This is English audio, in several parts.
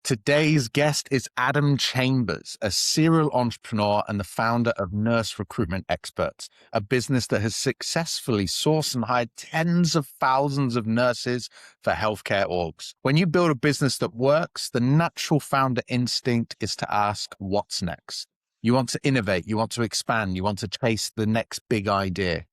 Today's guest is Adam Chambers, a serial entrepreneur and the founder of Nurse Recruitment Experts, a business that has successfully sourced and hired tens of thousands of nurses for healthcare orgs. When you build a business that works, the natural founder instinct is to ask, what's next? You want to innovate, you want to expand, you want to chase the next big idea.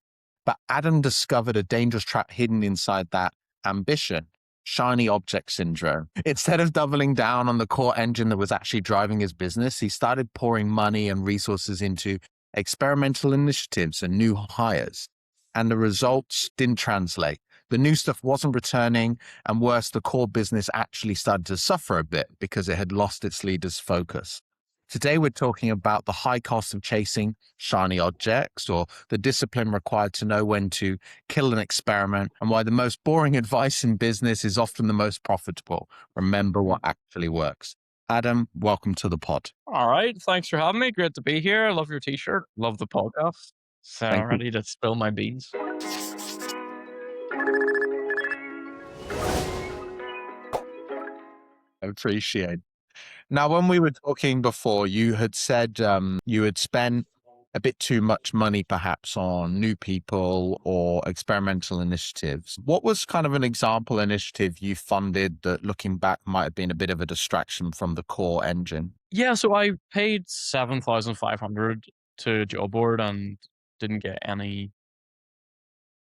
But Adam discovered a dangerous trap hidden inside that ambition. Shiny object syndrome. Instead of doubling down on the core engine that was actually driving his business, he started pouring money and resources into experimental initiatives and new hires. And the results didn't translate. The new stuff wasn't returning, and worse, the core business actually started to suffer a bit because it had lost its leader's focus. Today, we're talking about the high cost of chasing shiny objects, or the discipline required to know when to kill an experiment, and why the most boring advice in business is often the most profitable. Remember what actually works. Adam, welcome to the pod. All right. Thanks for having me. Great to be here. I love your t-shirt. Love the podcast. So Thank you. ready to spill my beans. I appreciate it. Now, when we were talking before, you had said you had spent a bit too much money perhaps on new people or experimental initiatives. What was kind of an example initiative you funded that, looking back, might have been a bit of a distraction from the core engine? Yeah. So I paid 7,500 to job board and didn't get any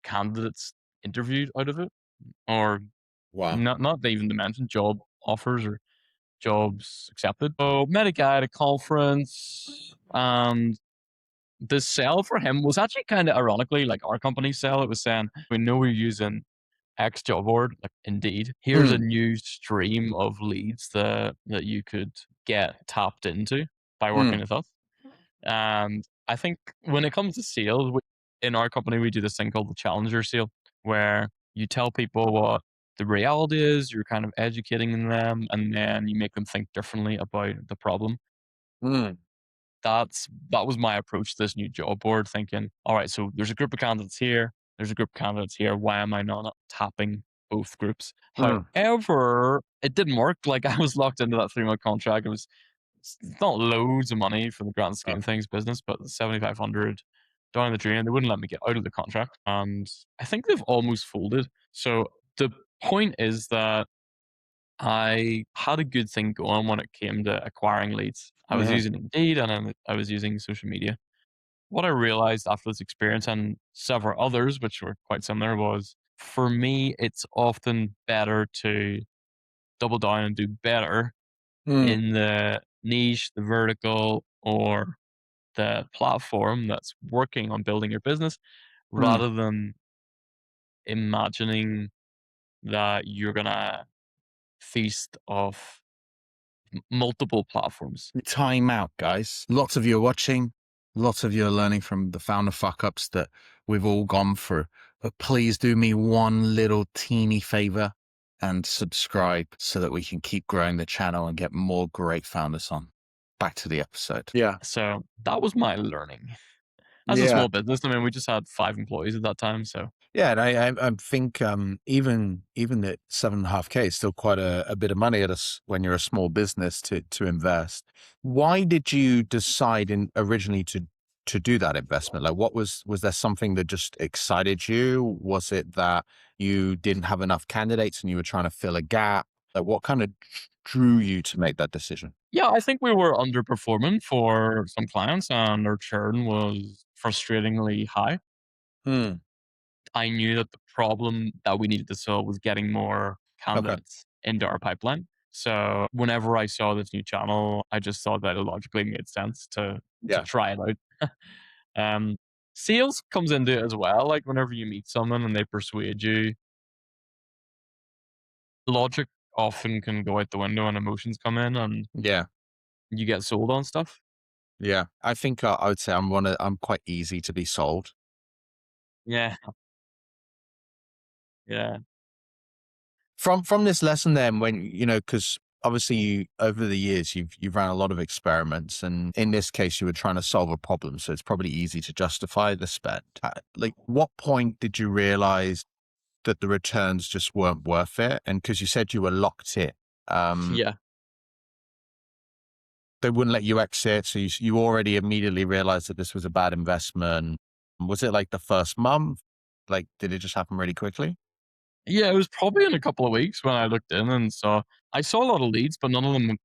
candidates interviewed out of it, or Wow. not even to mention job offers or jobs accepted. So met a guy at a conference, and the sell for him was actually kind of ironically like our company sell. It was saying, we know we're using X job board, like Indeed. Here's a new stream of leads that you could get tapped into by working with us. And I think when it comes to sales, in our company, we do this thing called the challenger sale, where you tell people what the reality is, you're kind of educating them, and then you make them think differently about the problem. Mm. That was my approach to this new job board, thinking, all right, so there's a group of candidates here, there's a group of candidates here. Why am I not tapping both groups? Mm. However, it didn't work. Like, I was locked into that 3-month contract. It's not loads of money for the grand scheme Oh. of things business, but 7,500 down the drain. They wouldn't let me get out of the contract. And I think they've almost folded. So the point is that I had a good thing going when it came to acquiring leads. I was Mhm. using Indeed, and I was using social media. What I realized after this experience and several others, which were quite similar, was for me, it's often better to double down and do better Mm. in the niche, the vertical, or the platform that's working on building your business, Mm. rather than imagining that you're going to feast off multiple platforms. Time out, guys. Lots of you are watching. Lots of you are learning from the founder fuck ups that we've all gone through. But please do me one little teeny favor and subscribe so that we can keep growing the channel and get more great founders on. Back to the episode. Yeah. So that was my learning. As a Yeah. small business, I mean, we just had 5 employees at that time. So Yeah. And I think even the 7.5K is still quite a bit of money when you're a small business to invest. Why did you decide originally to do that investment? Like, was there something that just excited you? Was it that you didn't have enough candidates and you were trying to fill a gap? Like, what kind of drew you to make that decision? yeah, I think we were underperforming for some clients, and our churn was frustratingly high. Hmm. I knew that the problem that we needed to solve was getting more Okay. candidates into our pipeline. So whenever I saw this new channel, I just thought that it logically made sense to Yeah. try it out. um, Sales comes into it as well. Like, whenever you meet someone and they persuade you, logic often can go out the window and emotions come in, and Yeah. you get sold on stuff. Yeah. I think I would say I'm quite easy to be sold. Yeah, yeah, From this lesson then, when, because obviously over the years, you've ran a lot of experiments, and in this case, you were trying to solve a problem. So it's probably easy to justify the spend. Like, what point did you realize that the returns just weren't worth it? And because you said you were locked in, um, yeah. They wouldn't let you exit, so you already immediately realized that this was a bad investment. Was it like the first month? Like, did it just happen really quickly? Yeah, it was probably in a couple of weeks when I looked in and saw a lot of leads, but none of them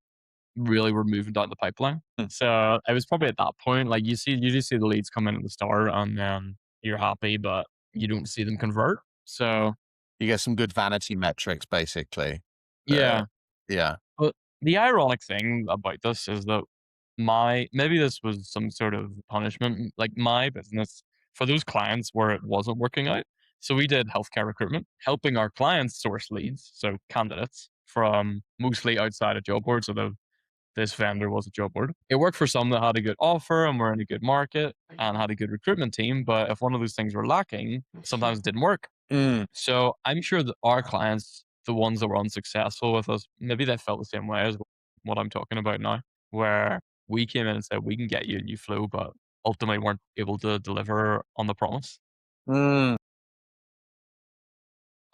really were moving down the pipeline. Hmm. So it was probably at that point, like you just see the leads come in at the start and then you're happy, but you don't see them convert. So You get some good vanity metrics, basically. Uh, yeah. yeah. But the ironic thing about this is that maybe this was some sort of punishment, like my business for those clients where it wasn't working out. So we did healthcare recruitment, helping our clients source leads, so candidates from mostly outside of job boards, although this vendor was a job board. It worked for some that had a good offer and were in a good market and had a good recruitment team. But if one of those things were lacking, sometimes it didn't work. Mm. So I'm sure that our clients, the ones that were unsuccessful with us, maybe they felt the same way as what I'm talking about now, where we came in and said, we can get you a new flow, but ultimately weren't able to deliver on the promise. Mm.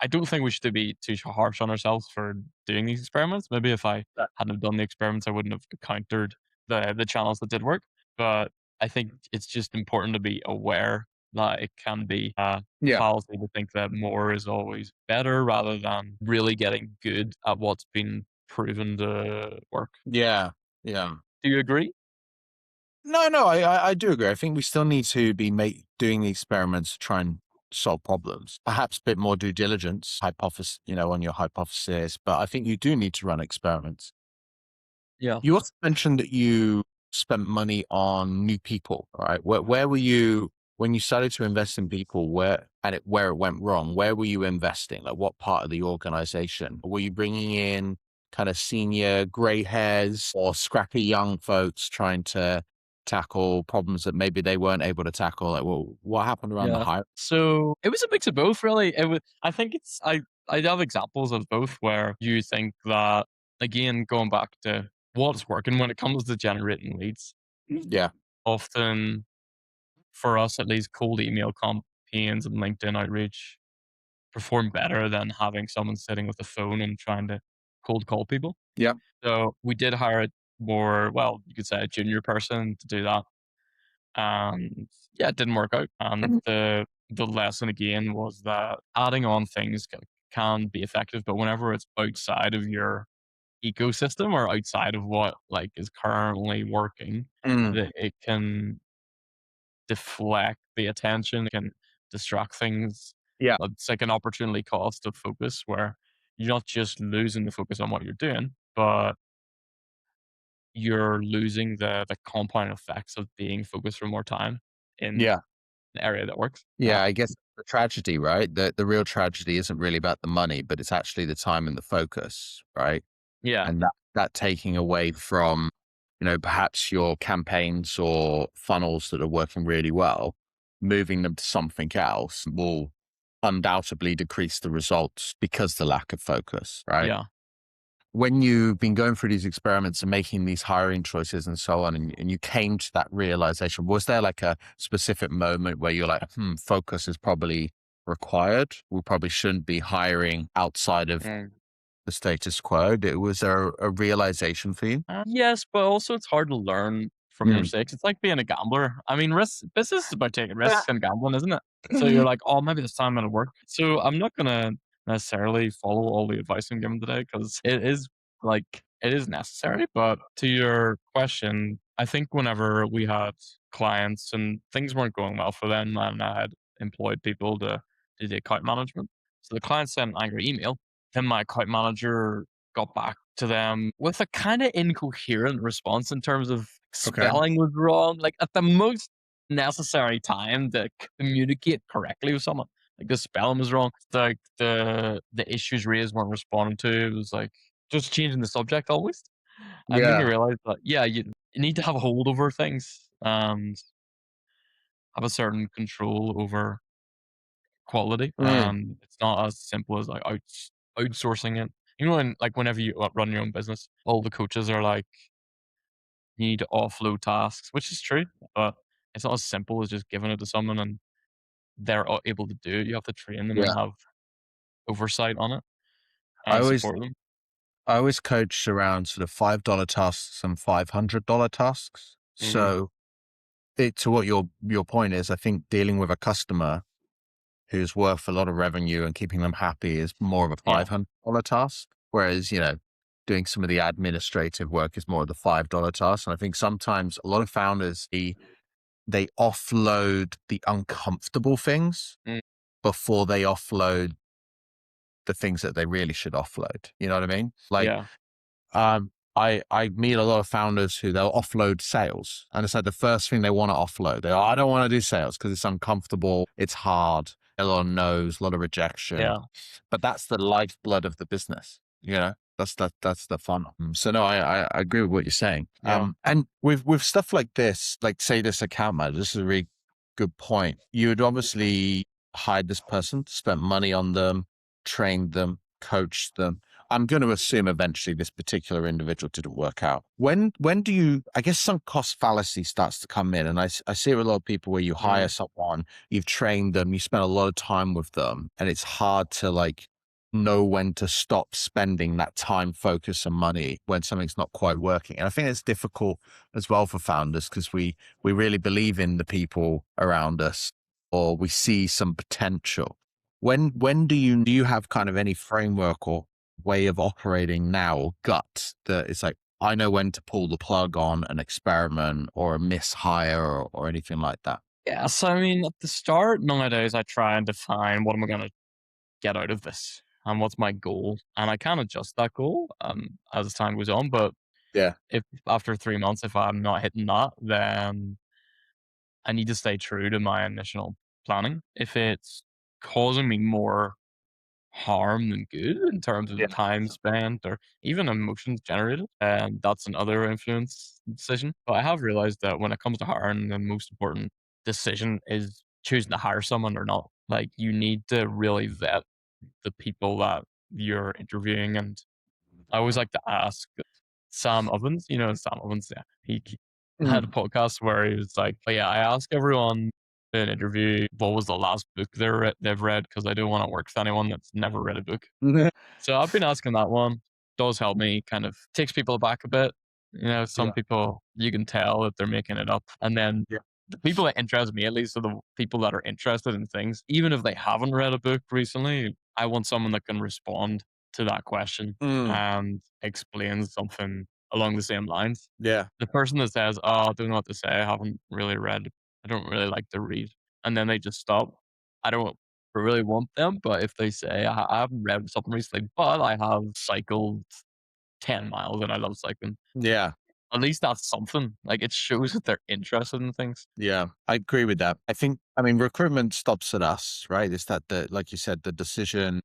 I don't think we should be too harsh on ourselves for doing these experiments. Maybe if I hadn't have done the experiments, I wouldn't have encountered the channels that did work. But I think it's just important to be aware that it can be Yeah. fallacy to think that more is always better rather than really getting good at what's been proven to work. Yeah. Yeah. Do you agree? No, no, I do agree. I think we still need to be doing the experiments to try and solve problems. Perhaps a bit more due diligence, hypothesis, on your hypothesis. But I think you do need to run experiments. Yeah. You also mentioned that you spent money on new people, right? Where were you when you started to invest in people? Where it went wrong? Where were you investing? Like, what part of the organization were you bringing in? Kind of senior gray hairs or scrappy young folks trying to tackle problems that maybe they weren't able to tackle? Like, well, what happened around the Yeah. hire? So it was a mix of both, really. It was. I think it's. I have examples of both where you think that again, going back to what's working when it comes to generating leads. Yeah, Often, for us at least, cold email campaigns and LinkedIn outreach perform better than having someone sitting with a phone and trying to cold call people. yeah, So we did hire a more, well, you could say a junior person to do that. And yeah, it didn't work out. And Mhm. the lesson again was that adding on things can be effective, but whenever it's outside of your ecosystem or outside of what like is currently working, Mm, that it can deflect the attention, it can distract things. yeah, It's like an opportunity cost of focus where you're not just losing the focus on what you're doing, but you're losing the compound effects of being focused for more time in yeah. the area that works. Yeah, I guess the tragedy, right? The real tragedy isn't really about the money, but it's actually the time and the focus, right? Yeah, And that taking away from, perhaps your campaigns or funnels that are working really well, moving them to something else will undoubtedly decrease the results because the lack of focus, right? yeah. When you've been going through these experiments and making these hiring choices and so on, and you came to that realization, was there like a specific moment where you're like, focus is probably required? We probably shouldn't be hiring outside of Mm. the status quo. Was there a realization for you? Yes, but also it's hard to learn from your Mm. mistakes. It's like being a gambler. I mean, business is about taking Yeah. risks and gambling, isn't it? So you're like, oh, maybe this time it'll work. So I'm not gonna necessarily follow all the advice I'm given today because it is necessary. But to your question, I think whenever we had clients and things weren't going well for them, and I had employed people to do the account management, so the client sent an angry email. Then my account manager got back to them with a kind of incoherent response in terms of Okay. spelling was wrong, like at the most necessary time to communicate correctly with someone. Like the spelling was wrong. Like the issues raised weren't responded to. It was like just changing the subject almost. And then you Yeah. realize that yeah, you need to have a hold over things and have a certain control over quality. Mm. It's not as simple as like outsourcing it. You know, when like whenever you run your own business, all the coaches are like, you need to offload tasks, which is true, but it's not as simple as just giving it to someone and they're able to do it. You have to train them and Yeah. have oversight on it I and always support them. I always coach around sort of $5 tasks and $500 tasks. Hmm. So to what your point is, I think dealing with a customer who's worth a lot of revenue and keeping them happy is more of a Yeah. $500 task. Whereas, doing some of the administrative work is more of the $5 task. And I think sometimes a lot of founders, they offload the uncomfortable things Mm. before they offload the things that they really should offload. You know what I mean? Like, Yeah. I meet a lot of founders who they'll offload sales, and it's like the first thing they want to offload. I don't want to do sales because it's uncomfortable, it's hard, a lot of no's, a lot of rejection. Yeah. But that's the lifeblood of the business. That's the fun. So no, I agree with what you're saying. Yeah. And with stuff like this, like say this account manager, this is a really good point. You would obviously hire this person, spent money on them, trained them, coached them. I'm going to assume eventually this particular individual didn't work out. When do you, I guess some cost fallacy starts to come in. And I see it with a lot of people where you hire Mm. someone, you've trained them, you spend a lot of time with them, and it's hard to like know when to stop spending that time, focus, and money when something's not quite working. And I think it's difficult as well for founders because we really believe in the people around us, or we see some potential. When do you have kind of any framework or way of operating now, or gut, that it's like, I know when to pull the plug on an experiment or a mishire, or anything like that? Yeah. So I mean, at the start nowadays, I try and define what am I going to get out of this and what's my goal, and I can adjust that goal as time goes on. But Yeah. if after 3 months, if I'm not hitting that, then I need to stay true to my initial planning. If it's causing me more harm than good in terms of Yeah. time spent or even emotions generated, and that's another influence decision. But I have realized that when it comes to hiring, the most important decision is choosing to hire someone or not. Like you need to really vet the people that you're interviewing. And I always like to ask Sam Ovens, Sam Ovens, yeah. He had a Mm. podcast where he was like, "Oh yeah, I ask everyone in an interview what was the last book they've read because I don't want to work with anyone that's never read a book." So I've been asking that one. Does help me kind of takes people aback a bit. Some Yeah. people you can tell that they're making it up. And then Yeah. the people that interest me at least are the people that are interested in things. Even if they haven't read a book recently, I want someone that can respond to that question Mm. and explain something along the same lines. Yeah. The person that says, "Oh, I don't know what to say. I haven't really read. I don't really like to read," and then they just stop. I don't really want them, but if they say, I haven't read something recently, but I have cycled 10 miles and I love cycling," Yeah. at least that's something. Like it shows that they're interested in things. Yeah, I agree with that. I mean, recruitment stops at us, right? It's that like you said, the decision,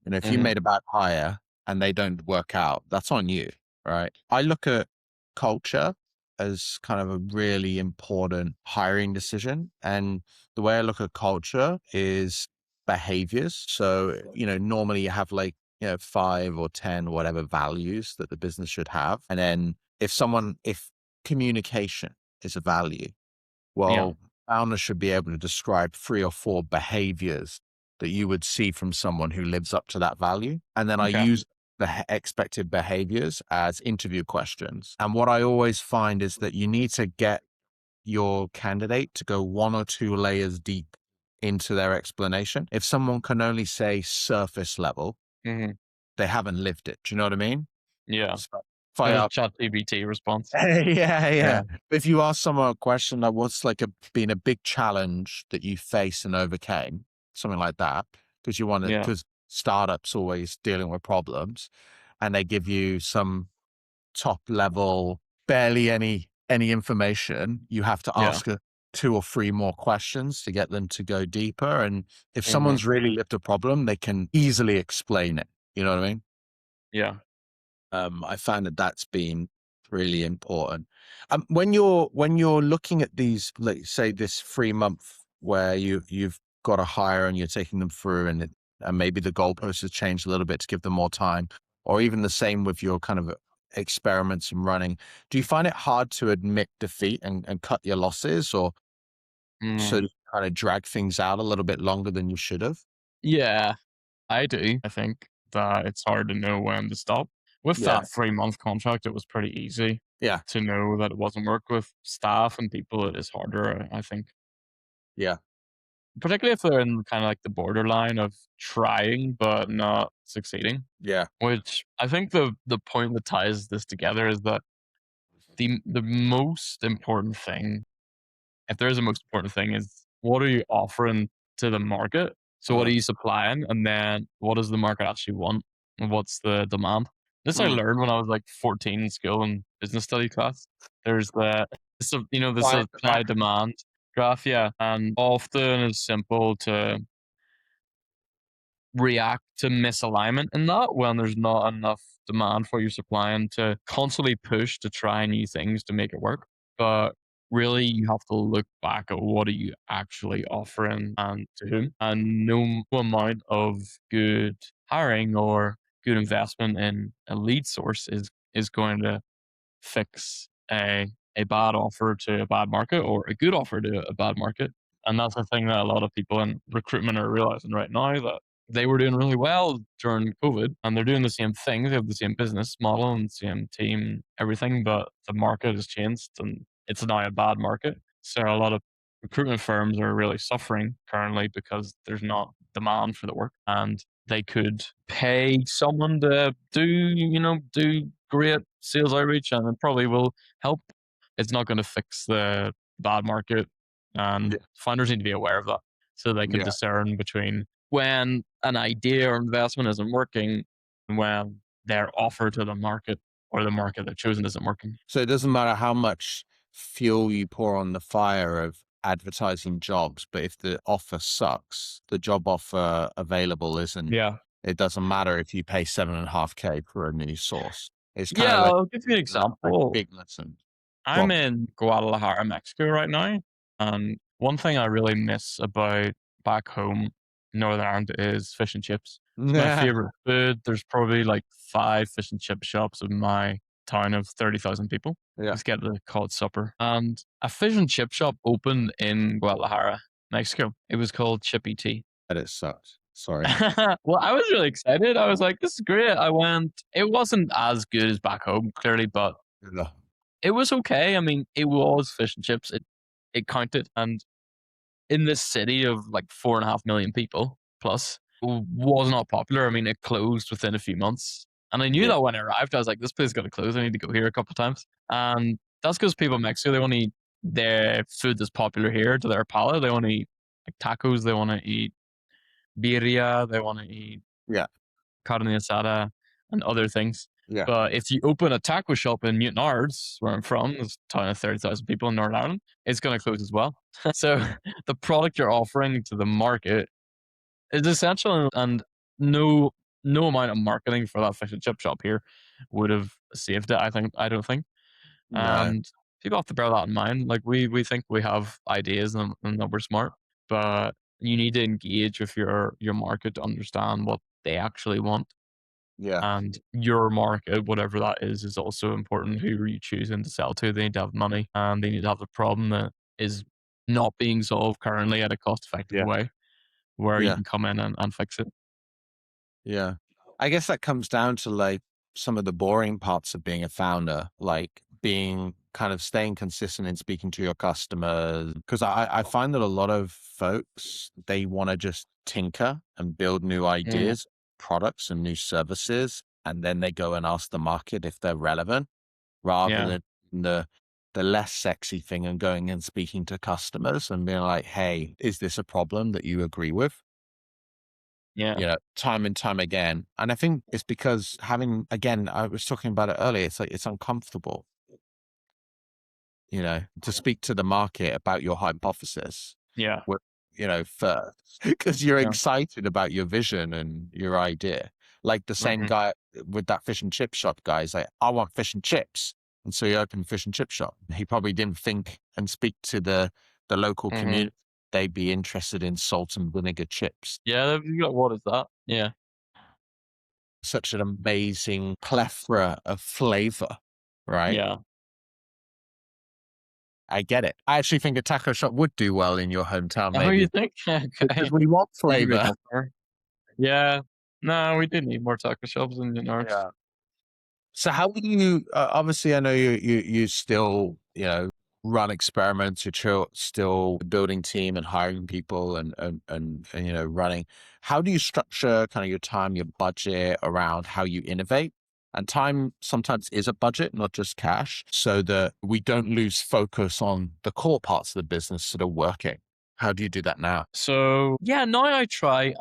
if you Hmm. made a bad hire and they don't work out, that's on you, right? I look at culture as kind of a really important hiring decision. And the way I look at culture is behaviors. So, normally you have like, 5 or 10, whatever values that the business should have. And then if communication is a value, Yeah. well, founders should be able to describe 3 or 4 behaviors that you would see from someone who lives up to that value. And then I Okay. use the expected behaviors as interview questions. And what I always find is that you need to get your candidate to go 1 or 2 layers deep into their explanation. If someone can only say surface level, Hmm. they haven't lived it. Do you know what I mean? Yeah. So if I There's ask, ChatGPT response. yeah, Yeah. yeah. If you ask someone a question like, what's like been a big challenge that you faced and overcame, something like that, because Yeah. because startups always dealing with problems, and they give you some top level, barely any information, you have to Yeah. ask 2 or 3 more questions to get them to go deeper. And if Hmm. someone's really lived a problem, they can easily explain it. You know what I mean? Yeah. I found that that's been really important. When you're looking at these, like say this 3 month where you've got a hire and you're taking them through, and maybe the goalpost has changed a little bit to give them more time, or even the same with your kind of experiments and running. Do you find it hard to admit defeat and cut your losses, or Mm. sort of kind of drag things out a little bit longer than you should have? Yeah. I do. I think that it's hard to know when to stop. with Yeah. that 3-month contract, it was pretty easy Yeah. to know that it wasn't work with staff and people. It is harder, I think, Yeah. particularly if they're in kind of like the borderline of trying but not succeeding. Yeah. Which I think the point that ties this together is that the most important thing, if there is a most important thing, is what are you offering to the market? So what are Uh, you supplying? And then what does the market actually want? And what's the demand? This I mm. learned when I was like 14 in school in business study class. There's the Quiet supply demand. demand graph, yeah. And often it's simple to react to misalignment in that when there's not enough demand for your supply and to constantly push to try new things to make it work. But really, you have to look back at what are you actually offering and to whom. And no amount of good hiring or good investment in a lead source is going to fix a bad offer to a bad market or a good offer to a bad market. And that's the thing that a lot of people in recruitment are realizing right now, that they were doing really well during COVID and they're doing the same thing. They have the same business model and same team, everything, but the market has changed and it's now a bad market. So a lot of recruitment firms are really suffering currently because there's not demand for the work, and they could pay someone to do great sales outreach and it probably will help. It's not going to fix the bad market, and Yeah. founders need to be aware of that so they can Yeah. discern between when an idea or investment isn't working and when their offer to the market or the market they've chosen isn't working. So it doesn't matter how much fuel you pour on the fire of advertising jobs, but if the offer sucks, the job offer available isn't, Yeah. it doesn't matter if you pay 7.5K for a new source. It's kind Yeah, of like I'll give you an a example. big lesson. Go I'm on. in Guadalajara, Mexico right now. And one thing I really miss about back home in Northern Ireland is fish and chips. It's my Yeah. favorite food. There's probably like 5 fish and chip shops in my town of 30,000 people. Yeah. Let's get the cod supper. And a fish and chip shop opened in Guadalajara, Mexico. It was called Chippy Tea. But it sucks. Sorry. Well, I was really excited. I was like, this is great. I went, it wasn't as good as back home, clearly, but No. it was okay. I mean, it was fish and chips. It counted. And in this city of like 4.5 million people plus, was not popular. I mean, it closed within a few months. And I knew Yeah. that when I arrived, I was like, this place is going to close. I need to go here a couple of times. And that's because people in Mexico, they want to eat their food that's popular here to their palate. They want to eat like tacos. They want to eat birria. They want to eat Yeah. carne asada and other things. Yeah. But if you open a taco shop in Newton Ards, where I'm from, there's a town of 30,000 people in Northern Ireland, it's going to close as well. So the product you're offering to the market is essential, and no no amount of marketing for that fish and chip shop here would have saved it. I don't think, No. and people have to bear that in mind. Like we think we have ideas and that we're smart, but you need to engage with your market to understand what they actually want, Yeah. and your market, whatever that is also important. Who are you choosing to sell to? They need to have money and they need to have a problem that is not being solved currently at a cost effective Yeah. way where you Yeah. can come in and fix it. Yeah. I guess that comes down to like some of the boring parts of being a founder, like being kind of staying consistent in speaking to your customers. Cause I find that a lot of folks, they want to just tinker and build new Mm, ideas, products and new services. And then they go and ask the market if they're relevant rather yeah, than the less sexy thing and going and speaking to customers and being like, hey, is this a problem that you agree with? yeah, Time and time again. And I think it's because having, again, I was talking about it earlier, it's like it's uncomfortable, to speak to the market about your hypothesis, yeah, wi- first, because you're yeah. excited about your vision and your idea. Like the same Hmm. guy with that fish and chip shop guy is like, I want fish and chips. And so he opened a fish and chip shop. He probably didn't think and speak to the local Hmm. community. They'd be interested in salt and vinegar chips. Yeah, you got, what is that? Yeah, Such an amazing plethora of flavor, right? yeah. I get it. I actually think a taco shop would do well in your hometown, Oh, you maybe think? because Okay. we want You can make flavor. up for it. Yeah. No, we do need more taco shops in the north. Yeah. So how do you? Obviously, I know you still run experiments. You're still building team and hiring people and running. How do you structure kind of your time, your budget around how you innovate? And time sometimes is a budget, not just cash, so that we don't lose focus on the core parts of the business that are working. How do you do that now? So yeah, now I try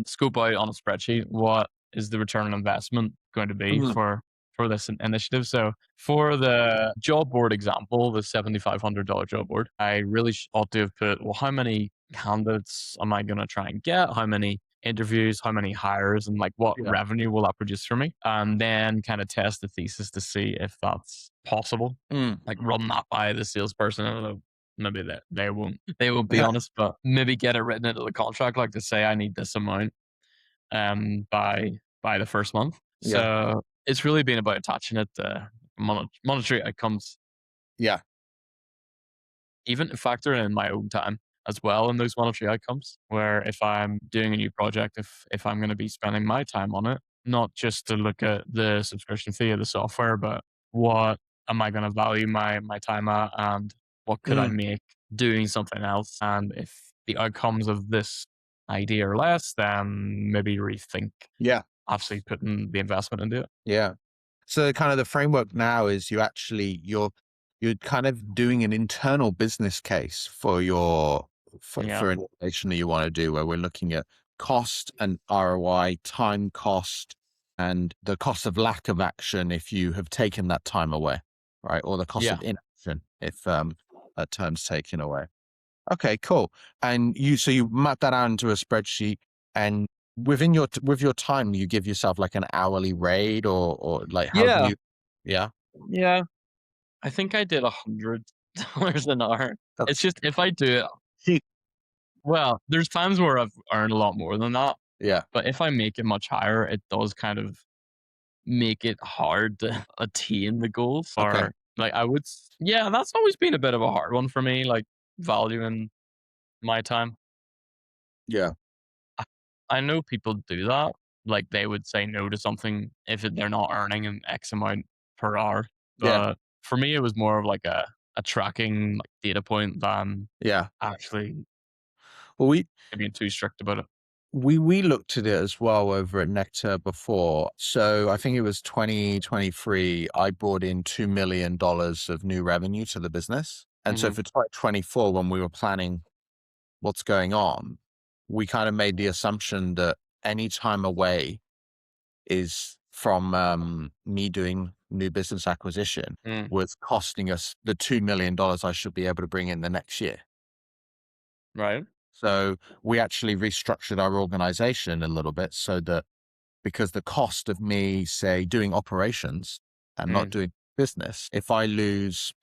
scope out on a spreadsheet what is the return on investment going to be Mm, for this initiative. So for the job board example, the $7,500 job board, I really ought to have put, well, how many candidates am I going to try and get? How many interviews? How many hires? And like what yeah. revenue will that produce for me? And then kind of test the thesis to see if that's possible. Mm. Like run that by the salesperson. I don't know, maybe they won't be honest, but maybe get it written into the contract, like to say I need this amount by the first month. Yeah. So it's really been about attaching it to monetary outcomes, Yeah. even factoring in my own time as well in those monetary outcomes. Where if I'm doing a new project, if I'm going to be spending my time on it, not just to look at the subscription fee of the software, but what am I going to value my time at, and what could I Mm. make doing something else? And if the outcomes of this idea are less, then maybe rethink Yeah. actually putting the investment into it. Yeah. So kind of the framework now is you're kind of doing an internal business case for Yeah. for an innovation that you want to do, where we're looking at cost and ROI, time cost, and the cost of lack of action if you have taken that time away, right? Or the cost Yeah. of inaction if that time's taken away. Okay, cool. And you map that out into a spreadsheet, and within with your time, you give yourself like an hourly rate, or like how do Yeah. you? Yeah. Yeah. I think I did $100 an hour. It's That's just if I do it, cheap. well, there's times where I've earned a lot more than that, Yeah. but if I make it much higher, it does kind of make it hard to attain the goals. Okay. Or like yeah, that's always been a bit of a hard one for me, like valuing my time. Yeah. I I know people do that. Like they would say no to something if they're not earning an X amount per hour. Yeah. But for me, it was more of like a tracking like data point than Yeah. actually Well, being too strict about it. we looked at it as well over at Nectar before. So I think it was 2023. I brought in $2 million of new revenue to the business, and so Hmm. for 2024, when we were planning what's going on, we kind of made the assumption that any time away is from me doing new business acquisition Mm, was costing us the $2 million I should be able to bring in the next year. right. So we actually restructured our organization a little bit so that because the cost of me, say, doing operations and not Mm, doing business, if I lose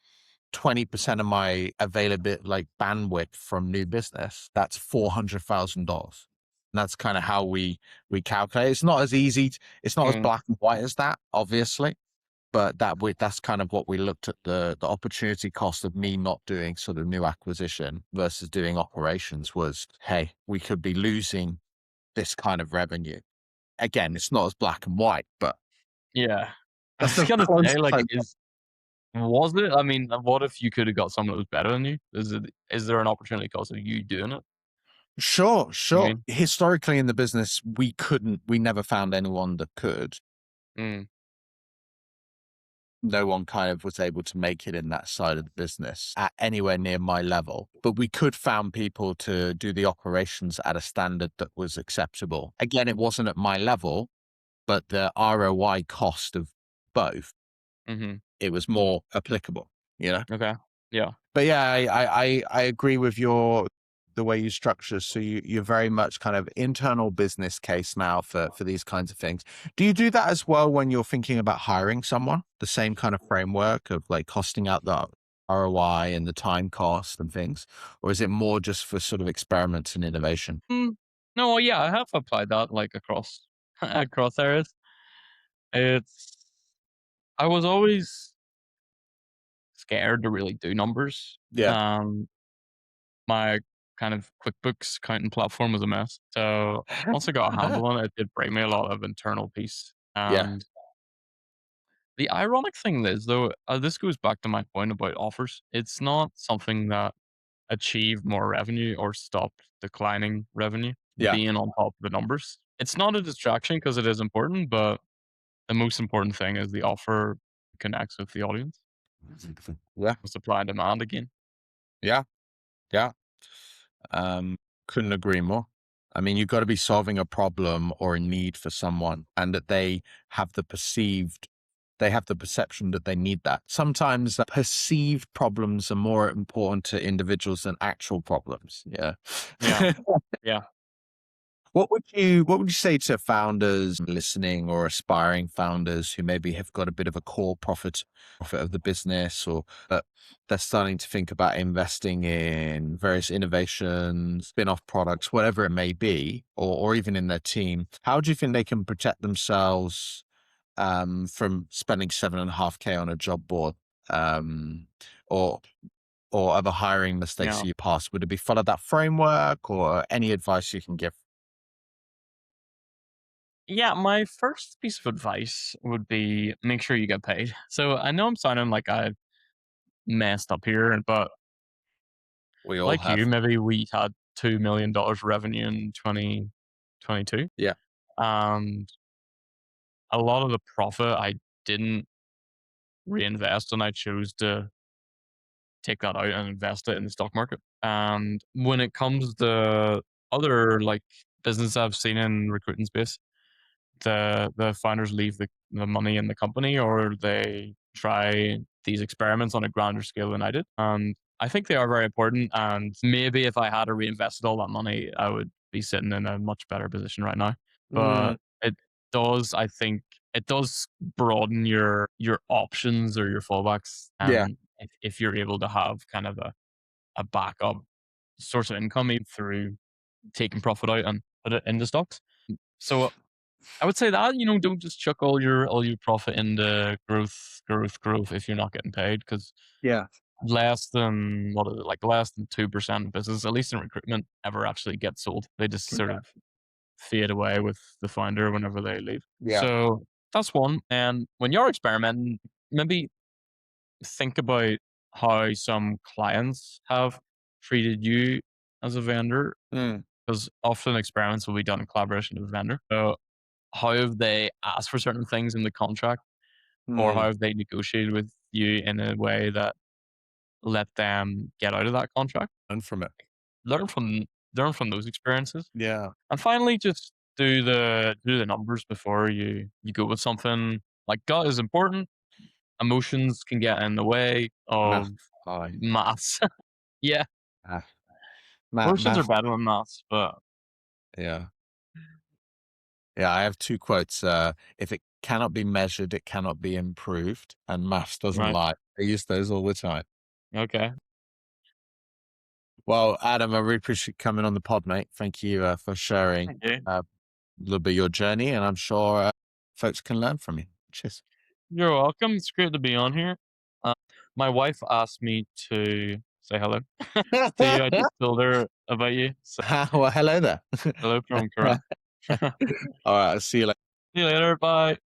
20% of my available like bandwidth from new business, that's $400,000. And that's kind of how we calculate. It's not as easy. It's not as mm, black and white as that, obviously. But that's kind of what we looked at, the opportunity cost of me not doing sort of new acquisition versus doing operations was, hey, we could be losing this kind of revenue. Again, it's not as black and white, but yeah. I that's was the gonna say, closest like, I got. was it? I mean, what if you could have got someone that was better than you? Is there an opportunity cost of you doing it? Sure, You sure. mean? Historically in the business, we never found anyone that could. Mm, No one kind of was able to make it in that side of the business at anywhere near my level. But we could found people to do the operations at a standard that was acceptable. Again, it wasn't at my level, but the ROI cost of both, mhm, it was more applicable, you know? okay. Yeah. But yeah, I agree with the way you structure. So you're very much kind of internal business case now for these kinds of things. Do you do that as well when you're thinking about hiring someone? The same kind of framework of like costing out the ROI and the time cost and things, or is it more just for sort of experiments and innovation? Mm, no, well, yeah, I have applied that, like, across across areas. It's I was always scared to really do numbers. Yeah. Um, my kind of QuickBooks accounting platform was a mess. So once I got a handle on it, it did bring me a lot of internal peace. Yeah. And The ironic thing is, though, this goes back to my point about offers. It's not something that achieved more revenue or stopped declining revenue Yeah. being on top of the numbers. It's not a distraction because it is important, but the most important thing is the offer connects with the audience. Yeah. Supply and demand again. Yeah. Yeah. Um, couldn't agree more. I mean, you've got to be solving a problem or a need for someone, and that have the perceived, they have the perception that they need that. Sometimes perceived problems are more important to individuals than actual problems. Yeah. Yeah. Yeah. What would you say to founders listening or aspiring founders who maybe have got a bit of a core profit of the business, or they're starting to think about investing in various innovations, spin-off products, whatever it may be, or even in their team? How do you think they can protect themselves from spending 7.5K on a job board, um, or other hiring mistakes Yeah. you passed? Would it be follow that framework, or any advice you can give? Yeah, my first piece of advice would be make sure you get paid. So I know I'm sounding like I messed up here, but We all like you, have. maybe we had $2 million revenue in 2022. Yeah. And a lot of the profit I didn't reinvest and I chose to take that out and invest it in the stock market. And when it comes to other like business I've seen in recruiting space, the founders leave the money in the company or they try these experiments on a grander scale than I did. And I think they are very important. And maybe if I had reinvested all that money, I would be sitting in a much better position right now. But Mm, it I think it does broaden your options or your fallbacks. yeah. And if you're able to have kind of a backup source of income even through taking profit out and put it into stocks. So I would say that, don't just chuck all your profit into growth if you're not getting paid because Yeah. less than what is it, like less than 2% of business, at least in recruitment, ever actually get sold. They just sort Yeah. of fade away with the founder whenever they leave. Yeah. So that's one. And when you're experimenting, maybe think about how some clients have treated you as a vendor, Mm, because often experiments will be done in collaboration with a vendor. So how have they asked for certain things in the contract, or how mm. have they negotiated with you in a way that let them get out of that contract? Learn from it. Learn from learn from those experiences, Yeah. and finally, just do the numbers before you go with something. Like gut is important. Emotions can get in the way Math. of High. maths. Yeah, Math. emotions are Math. better than maths, but Yeah. Yeah. I have two quotes. If it cannot be measured, it cannot be improved. And maths doesn't right, lie. I use those all the time. okay. Well, Adam, I really appreciate you coming on the pod, mate. Thank you for sharing Thank you. a little bit of your journey, and I'm sure folks can learn from you. Cheers. You're welcome. It's great to be on here. Uh, my wife asked me to say hello to you. I just told her about you. So Well, hello there. hello from Korea. See All right. I'll see you later. you later. Bye.